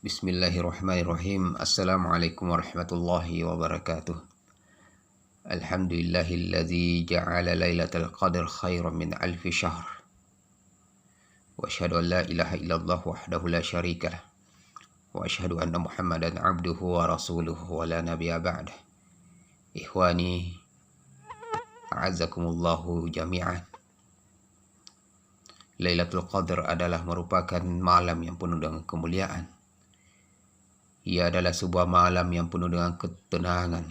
Bismillahirrahmanirrahim. Assalamualaikum warahmatullahi wabarakatuh. Alhamdulillahilladzi ja'ala lailatul qadr khairan min alfi syahr. Wa asyhadu an la ilaha illallah wahdahu la syarikalah. Wa asyhadu anna Muhammadan abduhu wa rasuluhu wa la nabiyya ba'dah. Ikhwani, a'azzakumullahu jami'an. Lailatul Qadar adalah merupakan malam yang penuh dengan kemuliaan. Ia adalah sebuah malam yang penuh dengan ketenangan.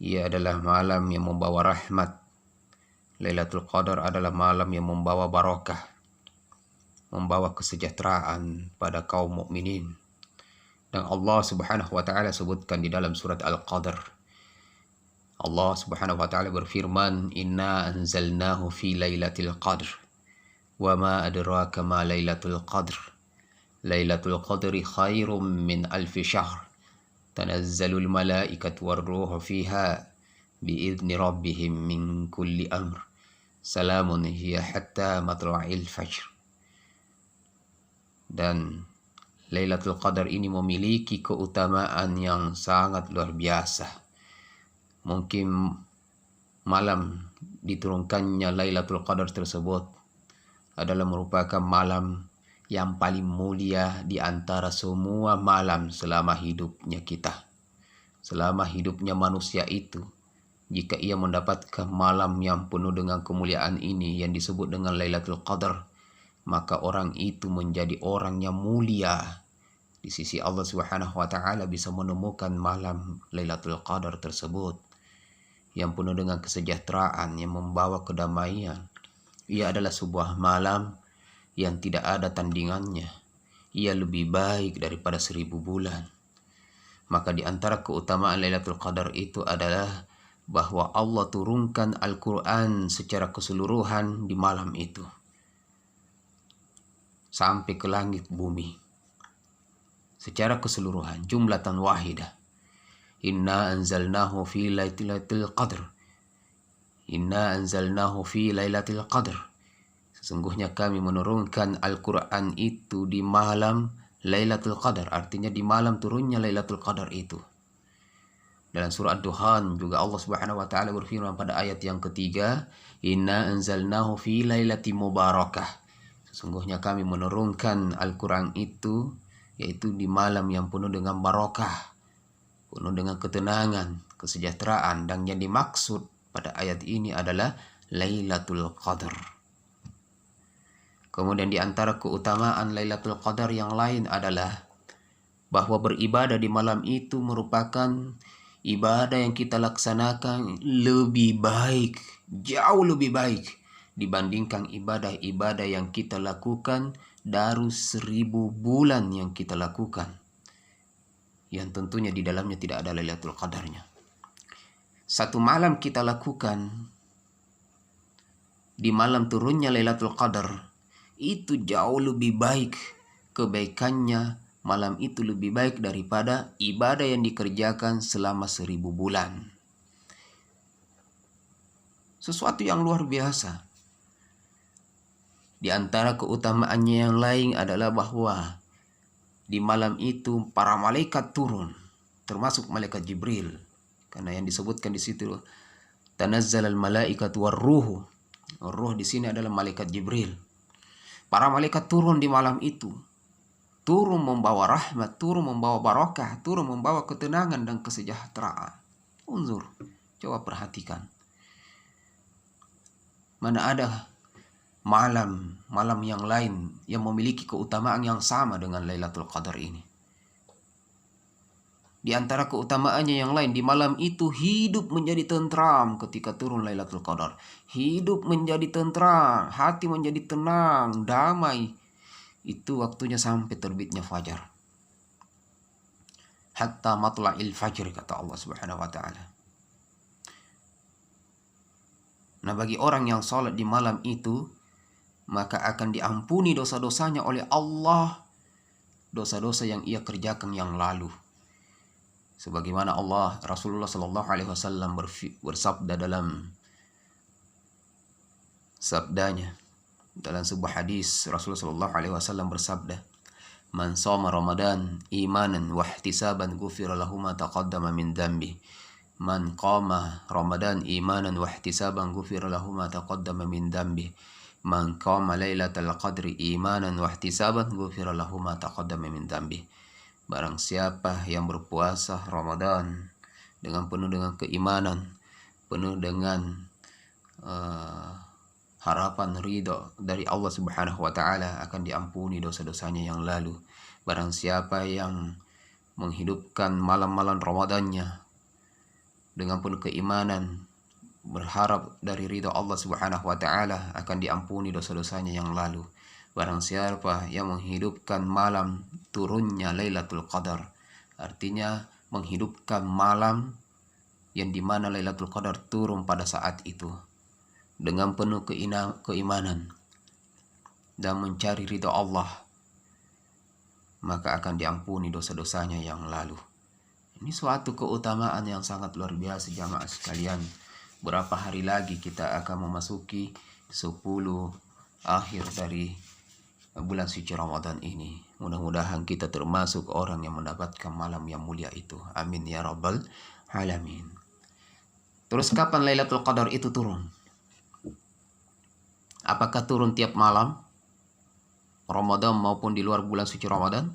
Ia adalah malam yang membawa rahmat. Lailatul Qadar adalah malam yang membawa barakah, membawa kesejahteraan pada kaum mukminin. Dan Allah Subhanahu wa taala sebutkan di dalam surat Al-Qadr. Allah Subhanahu wa taala berfirman, "Inna anzalnahu fi lailatul qadr. Wa ma adraka ma lailatul qadr. Lailatul qadri khairum min alfi syahr. Tanazzalul malaikatu warruhu fiha biizni rabbihim min kulli amr. Salamun hiya hatta matla'il fajr." Dan Lailatul Qadar ini memiliki keutamaan yang sangat luar biasa. Mungkin malam diturunkannya Lailatul Qadar tersebut adalah merupakan malam yang paling mulia di antara semua malam selama hidupnya kita. Selama hidupnya manusia itu, jika ia mendapatkan malam yang penuh dengan kemuliaan ini yang disebut dengan Lailatul Qadar, maka orang itu menjadi orang yang mulia di sisi Allah Subhanahu wa taala, bisa menemukan malam Lailatul Qadar tersebut yang penuh dengan kesejahteraan, yang membawa kedamaian. Ia adalah sebuah malam yang tidak ada tandingannya. Ia lebih baik daripada 1000 bulan. Maka di antara keutamaan Lailatul Qadar itu adalah bahwa Allah turunkan Al-Quran secara keseluruhan di malam itu, sampai ke langit bumi secara keseluruhan, jumlatan wahidah. Inna anzalnahu fi lailatul qadr. Inna anzalnahu fi lailatul qadr. Sesungguhnya kami menurunkan Al-Quran itu di malam Lailatul Qadar. Artinya di malam turunnya Lailatul Qadar itu. Dalam surah Ad-Dukhan juga Allah Subhanahu wa taala berfirman pada ayat yang ketiga, "Inna anzalnahu fi lailatin mubarakah." Sesungguhnya kami menurunkan Al-Quran itu yaitu di malam yang penuh dengan barakah, penuh dengan ketenangan, kesejahteraan, dan yang dimaksud pada ayat ini adalah Lailatul Qadar. Kemudian di antara keutamaan Lailatul Qadar yang lain adalah bahwa beribadah di malam itu merupakan ibadah yang kita laksanakan lebih baik, jauh lebih baik dibandingkan ibadah-ibadah yang kita lakukan dari 1000 bulan yang kita lakukan, yang tentunya di dalamnya tidak ada Lailatul Qadarnya. Satu malam kita lakukan di malam turunnya Lailatul Qadar itu jauh lebih baik kebaikannya. Malam itu lebih baik daripada ibadah yang dikerjakan selama 1000 bulan. Sesuatu yang luar biasa. Di antara keutamaannya yang lain adalah bahwa di malam itu para malaikat turun, termasuk malaikat Jibril. Karena yang disebutkan di situ tanazzalal malaikatu warruhu. Ruh di sini adalah malaikat Jibril. Para malaikat turun di malam itu. Turun membawa rahmat, turun membawa barakah, turun membawa ketenangan dan kesejahteraan. Unzur, coba perhatikan. Mana ada malam yang lain yang memiliki keutamaan yang sama dengan Lailatul Qadar ini. Di antara keutamaannya yang lain, di malam itu hidup menjadi tentram ketika turun Lailatul Qadar. Hidup menjadi tentram, hati menjadi tenang, damai. Itu waktunya sampai terbitnya fajar. Hatta matla'il fajr, kata Allah Subhanahu wa taala. Nah, bagi orang yang sholat di malam itu, maka akan diampuni dosa-dosanya oleh Allah, dosa-dosa yang ia kerjakan yang lalu. Sebagaimana Rasulullah Shallallahu Alaihi Wasallam bersabda dalam sabdanya, dalam sebuah hadis Rasulullah Shallallahu Alaihi Wasallam bersabda, Man shoma Ramadan imanan wa ihtisaban ghufira lahu ma taqaddama min dhanbi. Man qama Ramadan imanan wa ihtisaban ghufira lahu ma taqaddama min dhanbi. Man qama lailatal qadri imanan wa ihtisaban ghufira lahu ma taqaddama min dhanbi. Barang siapa yang berpuasa Ramadan dengan penuh dengan keimanan, penuh dengan harapan ridho dari Allah Subhanahu wa taala, akan diampuni dosa-dosanya yang lalu. Barang siapa yang menghidupkan malam-malam Ramadannya dengan penuh keimanan, berharap dari ridho Allah Subhanahu wa taala, akan diampuni dosa-dosanya yang lalu. Barang siapa yang menghidupkan malam turunnya Lailatul Qadar, artinya menghidupkan malam yang dimana Lailatul Qadar turun pada saat itu dengan penuh keimanan dan mencari ridho Allah, maka akan diampuni dosa-dosanya yang lalu. Ini suatu keutamaan yang sangat luar biasa jamaah sekalian. Berapa hari lagi kita akan memasuki 10 akhir dari bulan suci Ramadan ini. Mudah-mudahan kita termasuk orang yang mendapatkan malam yang mulia itu. Amin ya rabbal alamin. Terus kapan Lailatul Qadar itu turun? Apakah turun tiap malam Ramadan maupun di luar bulan suci Ramadan?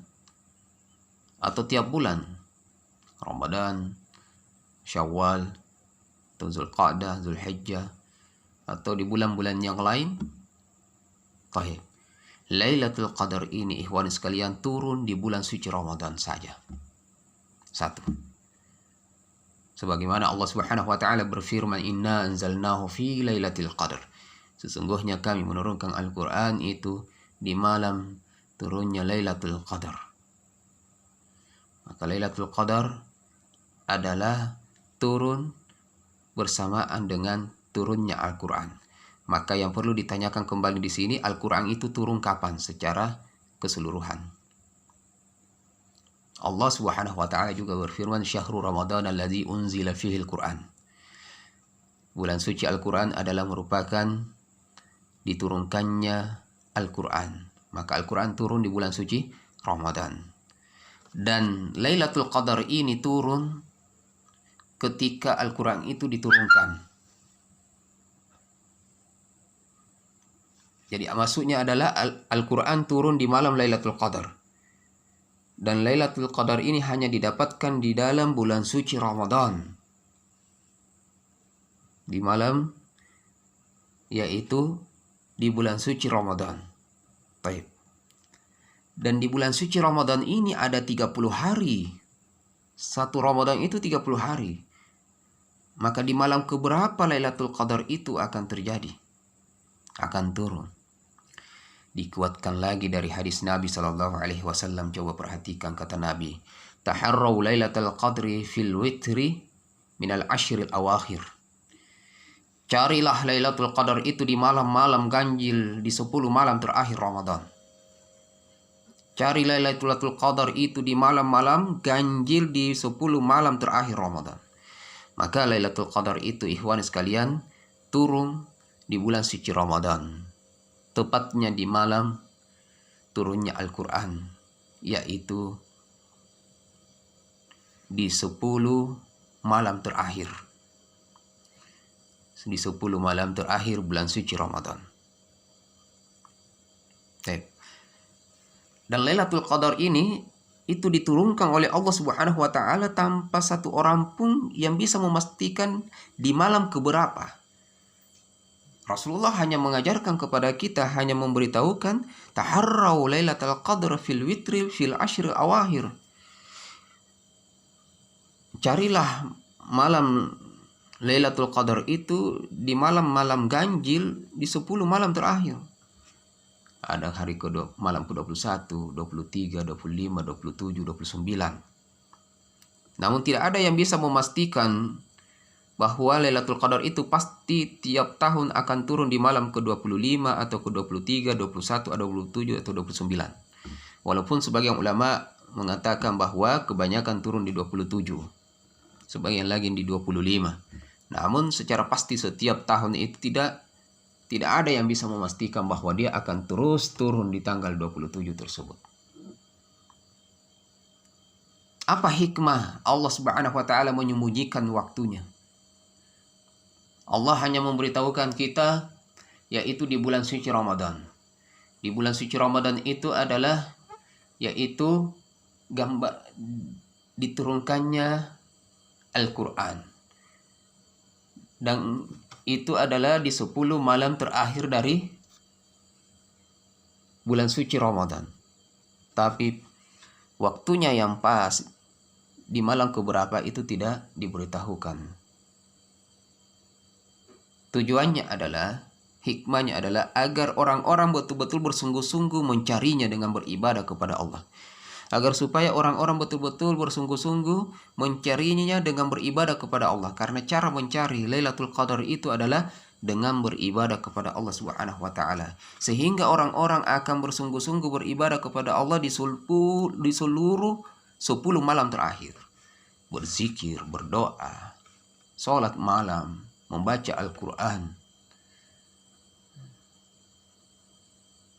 Atau tiap bulan? Ramadan, Syawal, atau Zulqa'dah, Zulhijjah, atau di bulan-bulan yang lain? Tahib. Lailatul Qadar ini ikhwan sekalian turun di bulan suci Ramadan saja. Satu. Sebagaimana Allah Subhanahu wa taala berfirman, "Inna anzalnahu fi lailatul qadar." Sesungguhnya kami menurunkan Al-Qur'an itu di malam turunnya Lailatul Qadar. Maka Lailatul Qadar adalah turun bersamaan dengan turunnya Al-Qur'an. Maka yang perlu ditanyakan kembali di sini, Al-Qur'an itu turun kapan secara keseluruhan? Allah Subhanahu wa taala juga berfirman, "Syahrul Ramadan alladzi unzila fihi al-Qur'an." Bulan suci Al-Qur'an adalah merupakan diturunkannya Al-Qur'an. Maka Al-Qur'an turun di bulan suci Ramadan. Dan Lailatul Qadar ini turun ketika Al-Qur'an itu diturunkan. Jadi maksudnya adalah Al-Qur'an turun di malam Lailatul Qadar. Dan Lailatul Qadar ini hanya didapatkan di dalam bulan suci Ramadan. Di malam, yaitu di bulan suci Ramadan. Baik. Dan di bulan suci Ramadan ini ada 30 hari. Satu Ramadan itu 30 hari. Maka di malam keberapa Lailatul Qadar itu akan terjadi? Akan turun. Dikuatkan lagi dari hadis Nabi SAW. Coba perhatikan kata Nabi, "Taharraw Lailatul Qadri fil witri minal ashril awakhir." Carilah Lailatul Qadar itu di malam-malam ganjil, di 10 malam terakhir Ramadan. Cari Lailatul Qadar itu di malam-malam ganjil di 10 malam terakhir Ramadan. Maka Lailatul Qadar itu ikhwan sekalian turun di bulan suci Ramadan. Tepatnya di malam turunnya Al-Qur'an, yaitu di 10 malam terakhir. Di 10 malam terakhir bulan suci Ramadan. Dan Lailatul Qadar ini itu diturunkan oleh Allah Subhanahu wa taala tanpa satu orang pun yang bisa memastikan di malam keberapa. Rasulullah hanya mengajarkan kepada kita, hanya memberitahukan, "Taharraw Lailatul Qadar fil witri fil ashril awakhir." Carilah malam Lailatul Qadar itu di malam-malam ganjil di 10 malam terakhir. Ada hari malam ke-21, 23, 25, 27, 29. Namun tidak ada yang bisa memastikan bahwa Lailatul Qadar itu pasti tiap tahun akan turun di malam ke-25 atau ke-23, 21, atau 27 atau 29. Walaupun sebagian ulama mengatakan bahwa kebanyakan turun di 27. Sebagian lagi di 25. Namun secara pasti setiap tahun itu tidak ada yang bisa memastikan bahwa dia akan terus turun di tanggal 27 tersebut. Apa hikmah Allah Subhanahu wa taala menyembunyikan waktunya? Allah hanya memberitahukan kita yaitu di bulan suci Ramadan. Di bulan suci Ramadan itu adalah yaitu gambar diturunkannya Al-Quran. Dan itu adalah di 10 malam terakhir dari bulan suci Ramadan. Tapi waktunya yang pas di malam keberapa itu tidak diberitahukan. Tujuannya adalah, hikmahnya adalah agar orang-orang betul-betul bersungguh-sungguh mencarinya dengan beribadah kepada Allah. Agar supaya orang-orang betul-betul bersungguh-sungguh mencarinya dengan beribadah kepada Allah. Karena cara mencari Lailatul Qadar itu adalah dengan beribadah kepada Allah Subhanahu wa taala. Sehingga orang-orang akan bersungguh-sungguh beribadah kepada Allah di seluruh 10 malam terakhir. Berzikir, berdoa, sholat malam, membaca Al-Quran.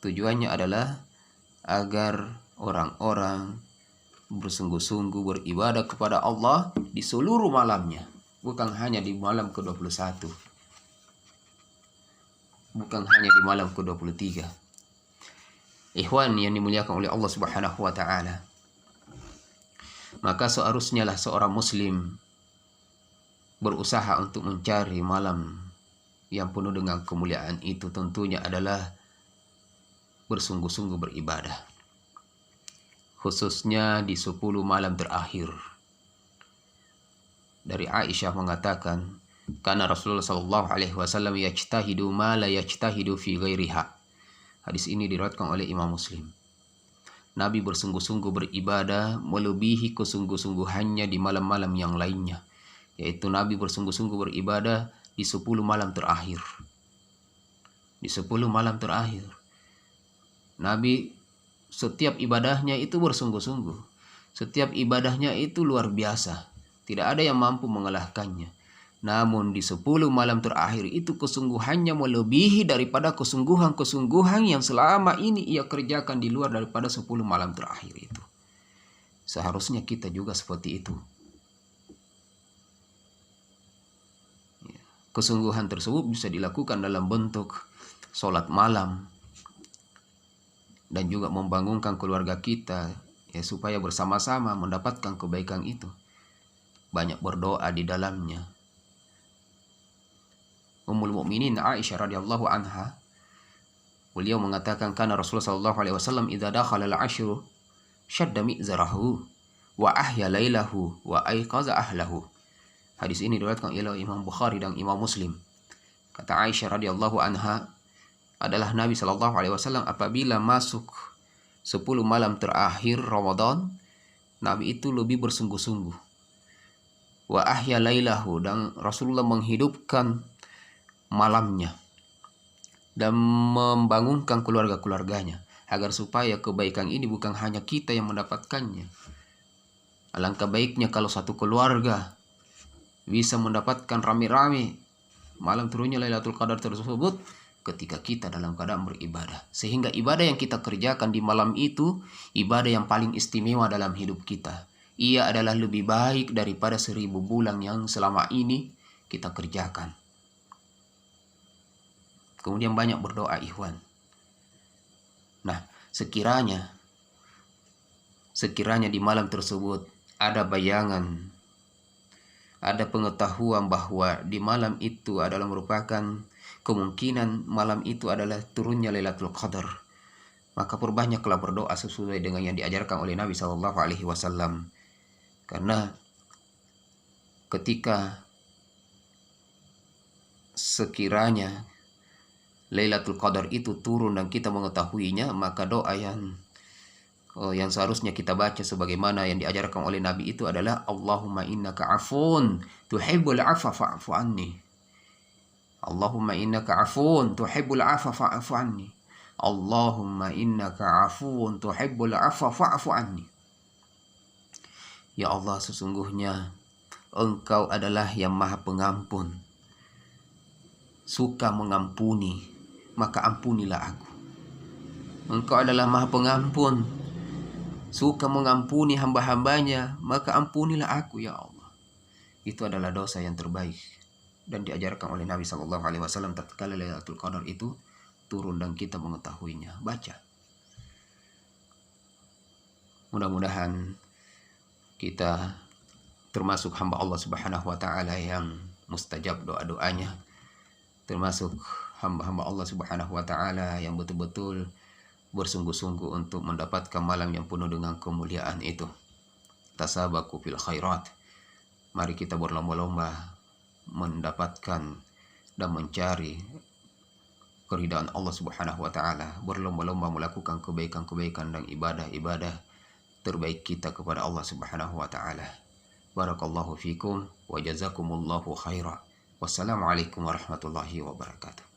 Tujuannya adalah agar orang-orang bersungguh-sungguh beribadah kepada Allah di seluruh malamnya, bukan hanya di malam ke-21, bukan hanya di malam ke-23. Ikhwan yang dimuliakan oleh Allah Subhanahu wa taala, maka seharusnya lah seorang muslim berusaha untuk mencari malam yang penuh dengan kemuliaan itu. Tentunya adalah bersungguh-sungguh beribadah, khususnya di 10 malam terakhir. Dari Aisyah mengatakan, karena Rasulullah sallallahu alaihi wasallam yajtahidu ma la yajtahidu fi ghairiha. Hadis ini diriwayatkan oleh Imam Muslim. Nabi bersungguh-sungguh beribadah melebihi kesungguh-sungguhannya di malam-malam yang lainnya, yaitu Nabi bersungguh-sungguh beribadah di 10 malam terakhir. Di 10 malam terakhir Nabi setiap ibadahnya itu bersungguh-sungguh. Setiap ibadahnya itu luar biasa. Tidak ada yang mampu mengalahkannya. Namun di 10 malam terakhir itu kesungguhannya melebihi daripada kesungguhan-kesungguhan yang selama ini ia kerjakan di luar daripada 10 malam terakhir itu. Seharusnya kita juga seperti itu. Kesungguhan tersebut bisa dilakukan dalam bentuk sholat malam, dan juga membangunkan keluarga kita ya, supaya bersama-sama mendapatkan kebaikan itu. Banyak berdoa di dalamnya. Ummul Mukminin Aisyah radhiyallahu anha, beliau mengatakan, karena Rasulullah sallallahu alaihi wasallam idza dakhala al-ashru shadda mi'zarahu wa ahya lailahu wa ayqaza ahlahu. Hadis ini diriwayatkan oleh Imam Bukhari dan Imam Muslim. Kata Aisyah radhiyallahu anha, adalah Nabi sallallahu alaihi wasallam apabila masuk 10 malam terakhir Ramadan, Nabi itu lebih bersungguh-sungguh. Wa ahya lailahu, dan Rasulullah menghidupkan malamnya dan membangunkan keluarga-keluarganya, agar supaya kebaikan ini bukan hanya kita yang mendapatkannya. Alangkah baiknya kalau satu keluarga bisa mendapatkan rame-rame malam turunnya Lailatul Qadar tersebut ketika kita dalam keadaan beribadah. Sehingga ibadah yang kita kerjakan di malam itu ibadah yang paling istimewa dalam hidup kita. Ia adalah lebih baik daripada 1000 bulan yang selama ini kita kerjakan. Kemudian banyak berdoa, ikhwan. Nah, sekiranya di malam tersebut ada bayangan, ada pengetahuan bahwa di malam itu adalah merupakan kemungkinan malam itu adalah turunnya Lailatul Qadar, maka perbanyaklah berdoa sesuai dengan yang diajarkan oleh Nabi sallallahu alaihi wasallam. Karena ketika sekiranya Lailatul Qadar itu turun dan kita mengetahuinya, maka doa yang seharusnya kita baca sebagaimana yang diajarkan oleh Nabi itu adalah Allahumma innaka afun tuhibbul afwa fa'fu anni. Allahumma innaka afun tuhibbul afwa fa'fu anni. Allahumma innaka afun tuhibbul afwa fa'fu anni. Ya Allah, sesungguhnya Engkau adalah yang Maha Pengampun, suka mengampuni, maka ampunilah aku. Engkau adalah Maha Pengampun, suka mengampuni hamba-hambanya, maka ampunilah aku ya Allah. Itu adalah dosa yang terbaik dan diajarkan oleh Nabi SAW tatkala Lailatul Qadar itu turun dan kita mengetahuinya. Baca. Mudah-mudahan kita termasuk hamba Allah Subhanahu wa taala yang mustajab doa-doanya, termasuk hamba-hamba Allah Subhanahu wa taala yang betul-betul bersungguh-sungguh untuk mendapatkan malam yang penuh dengan kemuliaan itu. Tasabaku fil khairat. Mari kita berlomba-lomba mendapatkan dan mencari keridhaan Allah Subhanahu wa taala, berlomba-lomba melakukan kebaikan-kebaikan dan ibadah-ibadah terbaik kita kepada Allah Subhanahu wa taala. Barakallahu fikum wa jazakumullahu khaira. Wassalamualaikum warahmatullahi wabarakatuh.